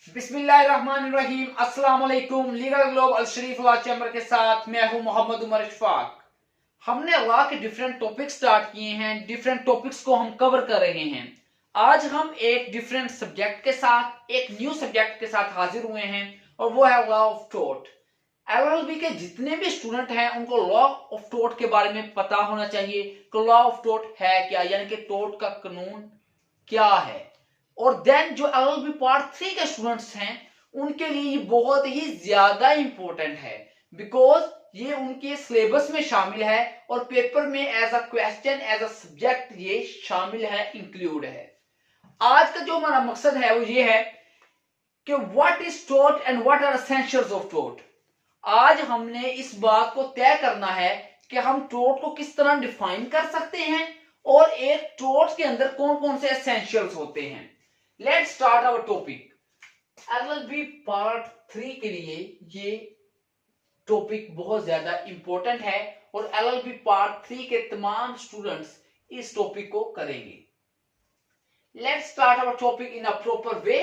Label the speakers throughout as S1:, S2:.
S1: बिस्मिल्लाहिर्रहमानिर्रहीम। अस्सलाम वालेकुम। लीगल ग्लोब अल शरीफ लॉ चैम्बर के साथ मैं हूं मोहम्मद उमर इशफाक। हमने लॉ के डिफरेंट टॉपिक स्टार्ट किए हैं, डिफरेंट टॉपिक्स को हम कवर कर रहे हैं। आज हम एक डिफरेंट सब्जेक्ट के साथ, एक न्यू सब्जेक्ट के साथ हाजिर हुए हैं और वो है लॉ ऑफ टोर्ट। एलएलबी के जितने भी स्टूडेंट हैं उनको लॉ ऑफ टोर्ट के बारे में पता होना चाहिए कि लॉ ऑफ टोर्ट है क्या, यानी कि टोर्ट का कानून क्या है। और देन जो एलएलबी पार्ट 3 के स्टूडेंट्स हैं उनके लिए ये बहुत ही ज्यादा इंपॉर्टेंट है, बिकॉज ये उनके सिलेबस में शामिल है और पेपर में as a question, as a subject ये शामिल है, इंक्लूड है। आज का जो हमारा मकसद है वो ये है कि what is tort and what are essentials of tort. आज हमने इस बात को तय करना है कि हम टोर्ट को किस तरह डिफाइन कर सकते हैं और एक टोर्ट के अंदर कौन कौन से एसेंशियल्स होते हैं। Let's start our topic. LLB part 3 के लिए ये टॉपिक बहुत ज्यादा इंपॉर्टेंट है और एलएलबी पार्ट 3 के तमाम स्टूडेंट्स इस टॉपिक को करेंगे। Let's start our topic in a proper way.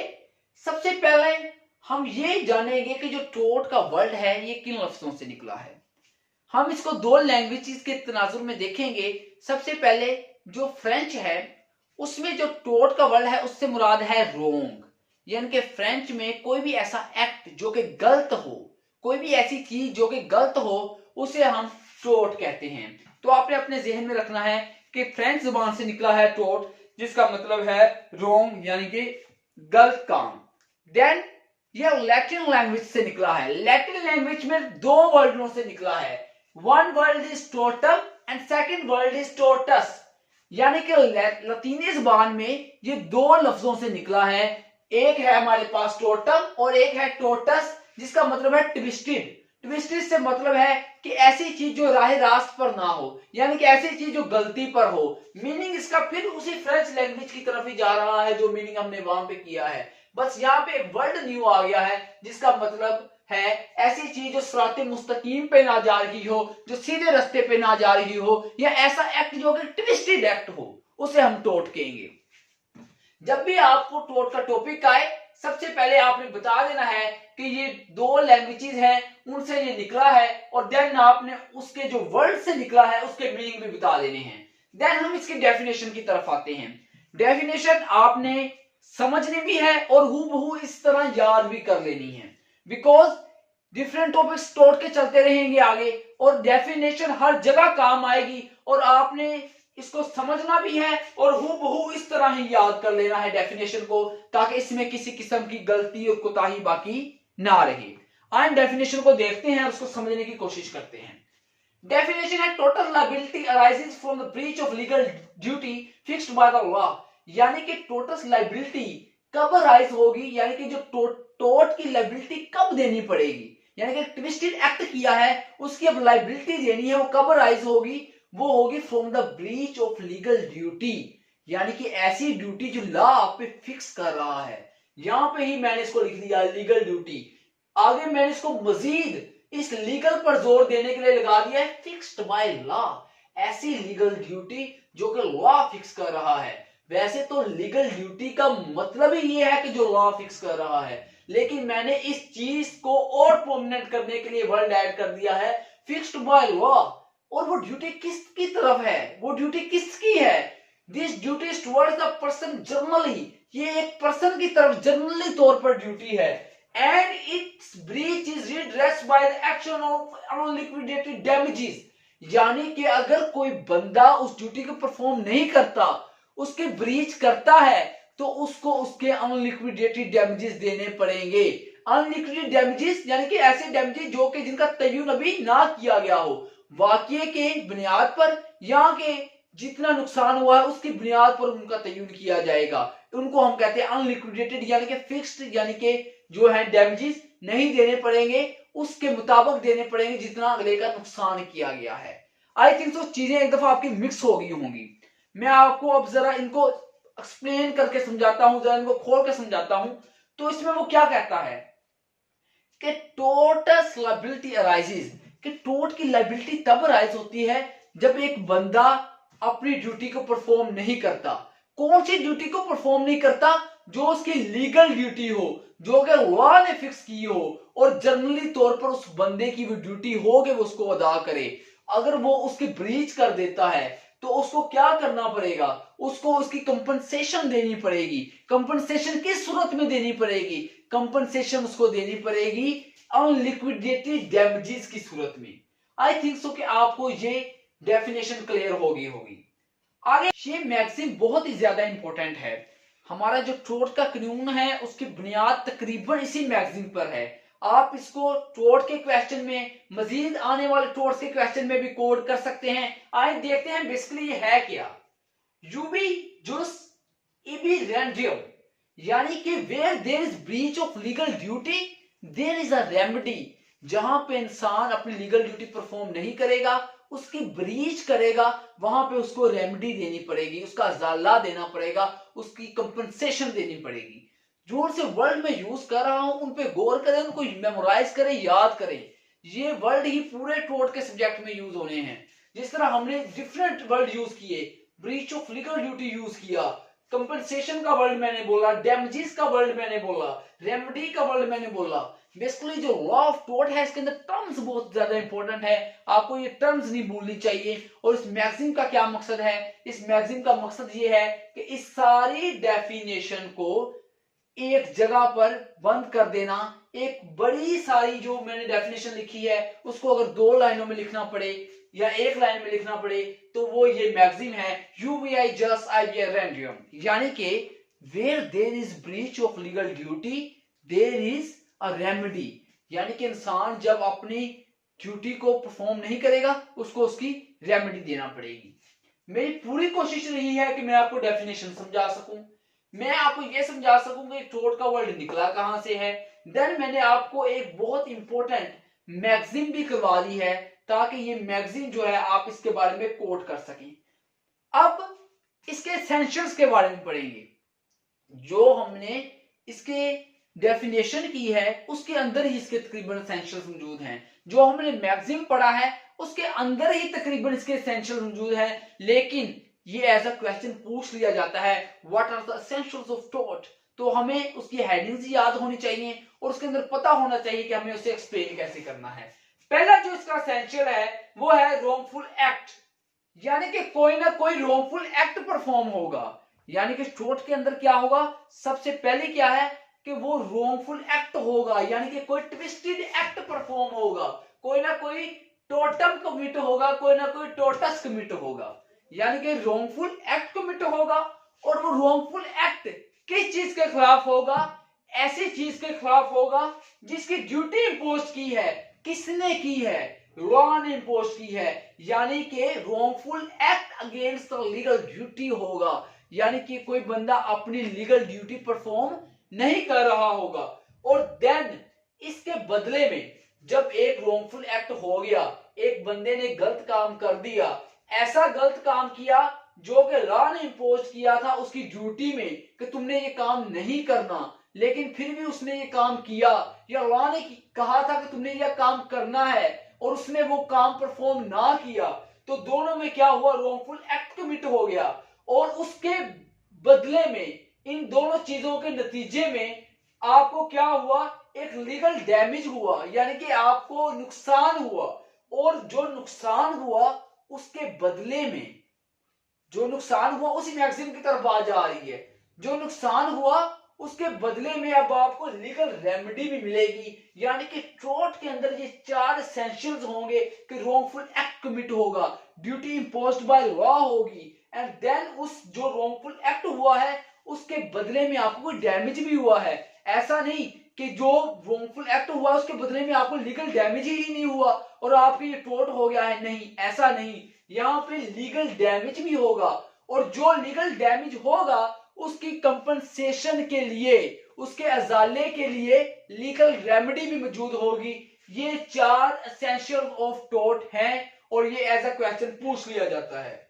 S1: सबसे पहले हम ये जानेंगे कि जो टोर्ट का वर्ड है ये किन लफ्जों से निकला है। हम इसको दो लैंग्वेजेस के तनाजुर में देखेंगे। सबसे पहले जो फ्रेंच है उसमें जो टोर्ट का वर्ड है उससे मुराद है रोंग, यानी कि फ्रेंच में कोई भी ऐसा एक्ट जो कि गलत हो, कोई भी ऐसी चीज जो कि गलत हो, उसे हम टोर्ट कहते हैं। तो आपने अपने जहन में रखना है कि फ्रेंच जुबान से निकला है टोर्ट, जिसका मतलब है रोंग यानी कि गलत काम। देन यह लैटिन लैंग्वेज से निकला है। लैटिन लैंग्वेज में दो वर्डों से निकला है। One word is total and second word is totus, यानी कि लतीनी जुबान में ये दो लफ्जों से निकला है। एक है हमारे पास टोटल और एक है टोटस, जिसका मतलब है ट्विस्टेड। ट्विस्टेड से मतलब है कि ऐसी चीज जो राह रास्त पर ना हो, यानी कि ऐसी चीज जो गलती पर हो। मीनिंग इसका फिर उसी फ्रेंच लैंग्वेज की तरफ ही जा रहा है जो मीनिंग हमने वहां पे किया है, बस यहाँ पे एक वर्ड न्यू आ गया है जिसका मतलब है ऐसी चीज जो सिराते मुस्तकीम पे ना जा रही हो, जो सीधे रास्ते पे ना जा रही हो, या ऐसा एक्ट जो कि ट्विस्टेड एक्ट हो, उसे हम टोर्ट कहेंगे। जब भी आपको टोर्ट का टॉपिक आए सबसे पहले आपने बता देना है कि ये दो लैंग्वेजेस हैं उनसे ये निकला है, और देन आपने उसके जो वर्ड से निकला है उसके मीनिंग भी बता देने हैं। देन हम इसकी डेफिनेशन की तरफ आते हैं। डेफिनेशन आपने समझनी भी है और हूबहू इस तरह याद भी कर लेनी है, बिकॉज डिफरेंट टॉपिक्स टोर्ट के चलते रहेंगे आगे और डेफिनेशन हर जगह काम आएगी और आपने इसको समझना भी है और हूबहू इस तरह ही याद कर लेना है डेफिनेशन को, ताकि इसमें किसी किस्म की गलती और कोताही बाकी ना रहे। आइए डेफिनेशन को देखते हैं और उसको समझने की कोशिश करते हैं। डेफिनेशन है total liability arises from the breach of legal duty fixed by the law, यानी कि टोटल लायबिलिटी कब अराइज होगी, यानी कि जो टोर्ट की लायबिलिटी कब देनी पड़ेगी, यानी कि ट्विस्टेड एक्ट किया है उसकी अब लायबिलिटी देनी है, वो कब अराइज होगी, वो होगी from the breach of legal duty, यानी कि ऐसी ड्यूटी जो लॉ आप पे फिक्स कर रहा है। यहां पे ही मैंने इसको लिख दिया लीगल ड्यूटी। आगे मैंने इसको मजीद इस लीगल पर जोर देने के लिए लगा दिया है फिक्स्ड बाय लॉ, ऐसी लीगल ड्यूटी जो कि लॉ फिक्स कर रहा है। वैसे तो लीगल ड्यूटी का मतलब ही ये है कि जो लॉ फिक्स कर रहा है, लेकिन मैंने इस चीज को और प्रोमिनेंट करने के लिए वर्ड ऐड कर दिया है फिक्स्ड बाय लॉ। और वो ड्यूटी किसकी तरफ है, वो ड्यूटी किसकी है, this duty is towards the person generally, ये एक पर्सन की तरफ जनरली तौर पर ड्यूटी है। And its breach is redressed by the action of unliquidated damages, यानी कि अगर कोई बंदा उस ड्यूटी को परफॉर्म नहीं करता, उसके ब्रीच करता है, तो उसको उसके अनलिक्विडेटेड डैमेजेस देने पड़ेंगे। अनलिक्विडेटेड डैमेजेस यानी कि ऐसे डैमेजेस जो कि जिनका तयन अभी ना किया गया हो, वाकये के बुनियाद पर यहाँ के जितना नुकसान हुआ है उसकी बुनियाद पर उनका तयन किया जाएगा। उनको हम कहते हैं अनलिक्विडेटेड, यानी कि फिक्स्ड, यानी कि जो है डैमेजेस नहीं देने पड़ेंगे, उसके मुताबिक देने पड़ेंगे जितना अगले का नुकसान किया गया है। आई थिंक तो चीजें एक दफा आपकी मिक्स हो गई होंगी। मैं आपको अब जरा इनको एक्सप्लेन करके समझाता हूं, जरा इनको खोल के समझाता हूं। तो इसमें वो क्या कहता है कि टोर्टस लायबिलिटी अराइजेस, कि टोर्ट की लायबिलिटी तब अराइज होती है जब एक बंदा अपनी ड्यूटी को परफॉर्म नहीं करता। कौन सी ड्यूटी को परफॉर्म नहीं करता, जो उसकी लीगल ड्यूटी हो, जो कि लॉ ने फिक्स की हो और जनरली तौर पर उस बंदे की वो ड्यूटी हो कि वो उसको अदा करे। अगर वो उसकी ब्रीच कर देता है तो उसको क्या करना पड़ेगा, उसको उसकी कंपनसेशन देनी पड़ेगी। कंपनसेशन किस सूरत में देनी पड़ेगी, कंपनसेशन उसको देनी पड़ेगी अनलिक्विडेटेड डैमेजेस की सूरत में। आई थिंक सो कि आपको ये डेफिनेशन क्लियर होगी। आगे ये मैक्सिम बहुत ही ज्यादा इंपॉर्टेंट है। हमारा जो टोर्ट का कानून है उसकी बुनियाद तकरीबन इसी मैगजीन पर है। आप इसको टोर्ट के क्वेश्चन में, मजीद आने वाले टोर्ट के क्वेश्चन में भी कोड कर सकते हैं। आइए देखते हैं बेसिकली ये है क्या। यूबी जुस इबी रेंडियम, यानी कि where there is breach of legal duty there is a remedy. जहां पे इंसान अपनी लीगल ड्यूटी परफॉर्म नहीं करेगा, उसकी ब्रीच करेगा, वहां पे उसको रेमेडी देनी पड़ेगी, उसका अजाला देना पड़ेगा, उसकी कंपनसेशन देनी पड़ेगी। जोर से वर्ड में यूज कर रहा हूं, उन पे गौर करें, उनको मेमोराइज करें, याद करें। ये वर्ड ही पूरे टोर्ट के सब्जेक्ट में यूज होने हैं। जिस तरह हमने डिफरेंट वर्ड यूज किए, breach of legal duty use किया, कंपनसेशन का वर्ड मैंने बोला, डैमेजेस का वर्ड मैंने बोला, रेमेडी का वर्ड मैंने बोला। बेसिकली जो लॉ ऑफ टोर्ट है इसके अंदर टर्म्स बहुत ज्यादा इंपॉर्टेंट है, आपको ये टर्म्स नहीं भूलनी चाहिए। और इस मैगजीन का क्या मकसद है, इस मैगजीन का मकसद ये है कि इस सारी डेफिनेशन को एक जगह पर बंद कर देना। एक बड़ी सारी जो मैंने डेफिनेशन लिखी है उसको अगर 2 लाइनों में लिखना पड़े या 1 लाइन में लिखना पड़े तो वो ये मैगजीन है यूबीआई जस्ट आईबीआई रेंडियम। यानी कि where there is breach of legal duty there is a remedy. यानी कि इंसान जब अपनी ड्यूटी को परफॉर्म नहीं करेगा उसको उसकी रेमेडी देना पड़ेगी। मेरी पूरी कोशिश रही है कि मैं आपको डेफिनेशन समझा सकूं, मैं आपको यह समझा सकूं कि टोर्ट का वर्ड निकला कहां से है। देन मैंने आपको एक बहुत इंपॉर्टेंट मैगजीन भी करवा दी है ताकि ये मैगजीन जो है आप इसके बारे में कोट कर सकें। अब इसके एसेंशियल्स के बारे में पढ़ेंगे। जो हमने इसके डेफिनेशन की है उसके अंदर ही इसके तकरीबन एसेंशियल्स मौजूद हैं। जो हमने मैगजीन पढ़ा है उसके अंदर ही तकरीबन इसके एसेंशियल्स मौजूद हैं। लेकिन ये एज अ क्वेश्चन पूछ लिया जाता है what are the essentials of tort, तो हमें उसकी हेडिंग्स याद होनी चाहिए और उसके अंदर पता होना चाहिए कि हमें उसे एक्सप्लेन कैसे करना है। पहला जो इसका एसेंशियल है वो है रॉन्गफुल एक्ट, यानी कि कोई ना कोई रॉन्गफुल एक्ट परफॉर्म होगा। यानी कि टोर्ट के अंदर क्या होगा, सबसे पहले क्या है कि वो रॉन्गफुल एक्ट होगा, यानी कि कोई ट्विस्टेड एक्ट परफॉर्म होगा, कोई ना कोई टोटम कमिट होगा, कोई ना कोई टोटस कमिट होगा। यानी कि रॉन्गफुल एक्ट कमिट होगा और वो रॉन्गफुल एक्ट किस चीज के खिलाफ होगा, ऐसी चीज के खिलाफ होगा जिसकी ड्यूटी इंपोज की है। किसने की है, लॉ ने इंपोज की है। यानी कि wrongful act against the legal duty होगा, यानी कि कोई बंदा अपनी लीगल ड्यूटी परफॉर्म नहीं कर रहा होगा। और देन इसके बदले में जब एक रॉन्गफुल एक्ट हो गया, एक बंदे ने गलत काम कर दिया, ऐसा गलत काम किया जो कि लॉ ने इंपोज किया था उसकी ड्यूटी में कि तुमने ये काम नहीं करना, लेकिन फिर भी उसने ये काम किया, या लॉ ने कहा था कि तुमने ये काम करना है और उसने वो काम परफॉर्म ना किया, तो दोनों में क्या हुआ, रॉन्गफुल एक्ट कमिट हो गया। और उसके बदले में इन दोनों चीजों के नतीजे में आपको क्या हुआ, एक लीगल डैमेज हुआ, यानी कि आपको नुकसान हुआ। और जो नुकसान हुआ उसके बदले में, जो नुकसान हुआ उसी मैगजीन की तरफ आ जा रही है, जो नुकसान हुआ उसके बदले में अब आपको लीगल रेमेडी भी मिलेगी। यानी कि टोर्ट के अंदर ये 4 एसेंशियल्स होंगे कि रॉन्गफुल एक्ट कमिट होगा, ड्यूटी इंपोज्ड बाय लॉ होगी, एंड देन उस जो रॉन्गफुल एक्ट हुआ है उसके बदले में आपको कोई डैमेज भी हुआ है। ऐसा नहीं कि जो रॉन्गफुल एक्ट हुआ उसके बदले में आपको लीगल डैमेज ही नहीं हुआ और आपके ये टोर्ट हो गया है, नहीं, ऐसा नहीं। यहाँ पे लीगल डैमेज भी होगा और जो लीगल डैमेज होगा उसकी कंपनसेशन के लिए, उसके अजाले के लिए लीगल रेमेडी भी मौजूद होगी। ये 4 एसेंशियल ऑफ टोर्ट हैं और ये एज अ क्वेश्चन पूछ लिया जाता है।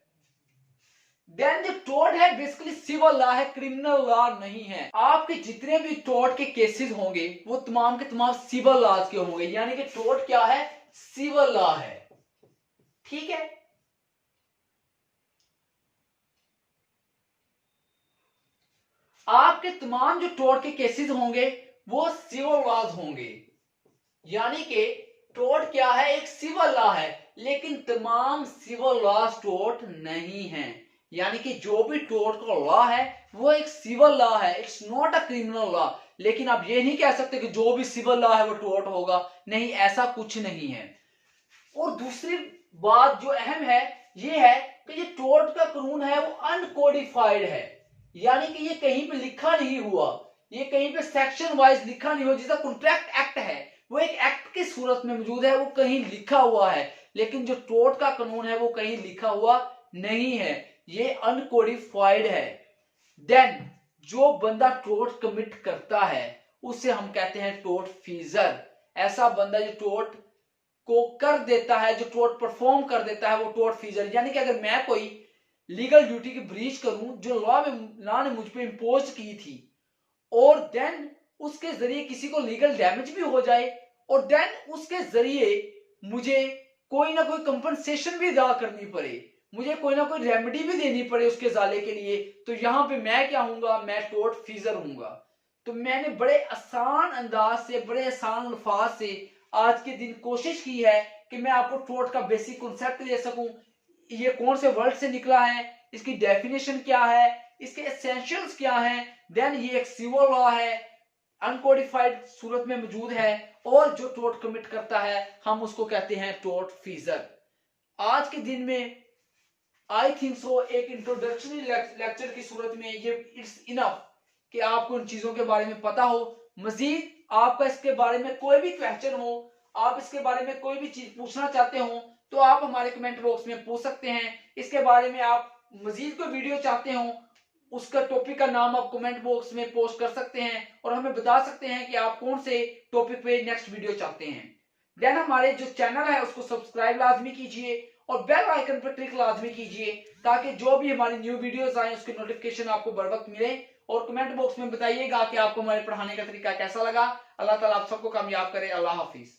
S1: देन जो टोर्ट है बेसिकली सिविल लॉ है, क्रिमिनल लॉ नहीं है। आपके जितने भी टोर्ट के केसेस होंगे वो तमाम के तमाम सिविल लॉज के होंगे, यानी कि टोर्ट क्या है, सिविल लॉ है। ठीक है, आपके तमाम जो टोर्ट के केसेस होंगे वो सिविल लॉज होंगे। यानी कि टोर्ट क्या है, एक सिविल लॉ है, लेकिन तमाम सिविल लॉज टोर्ट नहीं है। यानी कि जो भी टोर्ट का लॉ है वो एक सिविल लॉ है, it's not a criminal law. लेकिन आप ये नहीं कह सकते कि जो भी सिविल लॉ है वो टोर्ट होगा, नहीं, ऐसा कुछ नहीं है। और दूसरी बात जो अहम है ये है कि ये टोर्ट का कानून है वो अनकोडिफाइड है। यानी कि ये कहीं पे लिखा नहीं हुआ, ये कहीं पे सेक्शन वाइज लिखा नहीं हुआ। जैसा कॉन्ट्रैक्ट एक्ट है वो एक एक्ट की सूरत में मौजूद है, वो कहीं लिखा हुआ है, लेकिन जो टोर्ट का कानून है वो कहीं लिखा हुआ नहीं है, ये अनकोडिफाइड है। देन जो बंदा टोर्ट कमिट करता है उसे हम कहते हैं टोर्ट फीजर। ऐसा बंदा जो टोर्ट को कर देता है, जो टोर्ट परफॉर्म कर देता है, वो टोर्ट फीजर। यानी कि अगर मैं कोई लीगल ड्यूटी की ब्रीच करूं जो लॉ ने मुझ पे इंपोज की थी, और देन उसके जरिए किसी को लीगल डैमेज भी हो जाए, और देन उसके जरिए मुझे कोई ना कोई कंपनसेशन भी अदा करनी पड़े, मुझे कोई ना कोई रेमेडी भी देनी पड़े उसके जाले के लिए, तो यहां पे मैं क्या हूंगा, मैं टोर्ट फीजर हूंगा। तो मैंने बड़े आसान अंदाज से, बड़े आसान अल्फाज से आज के दिन कोशिश की है कि मैं आपको टोर्ट का बेसिक कॉन्सेप्ट दे सकूं। ये कौन से वर्ड से निकला है, इसकी डेफिनेशन क्या है, इसके एसेंशियल्स क्या हैं, देन ये एक सिविल लॉ है, अनकोडिफाइड सूरत में मौजूद है, और जो टोर्ट कमिट करता है हम उसको कहते हैं टोर्ट फीजर। आज के दिन में आई थिंक सो एक इंट्रोडक्शनरी लेक्चर की सूरत में ये इट्स इनफ कि आपको इन चीजों के बारे में पता हो। मजीद आपका इसके बारे में कोई भी क्वेश्चन हो, आप इसके बारे में कोई भी चीज पूछना चाहते हो, तो आप हमारे कमेंट बॉक्स में पूछ सकते हैं। इसके बारे में आप मजीद कोई वीडियो चाहते हो, उसका टॉपिक का नाम आप कमेंट बॉक्स में पोस्ट कर सकते हैं और हमें बता सकते हैं कि आप कौन से टॉपिक पे नेक्स्ट वीडियो चाहते हैं। देन हमारे जो चैनल है उसको सब्सक्राइब लाजमी कीजिए और बेल आइकन पर क्लिक लाजमी कीजिए, ताकि जो भी हमारी न्यू वीडियोस आए उसकी नोटिफिकेशन आपको बर वक्त मिले। और कमेंट बॉक्स में बताइएगा कि आपको हमारे पढ़ाने का तरीका कैसा लगा। अल्लाह ताला आप सबको कामयाब करे। अल्लाह हाफिज।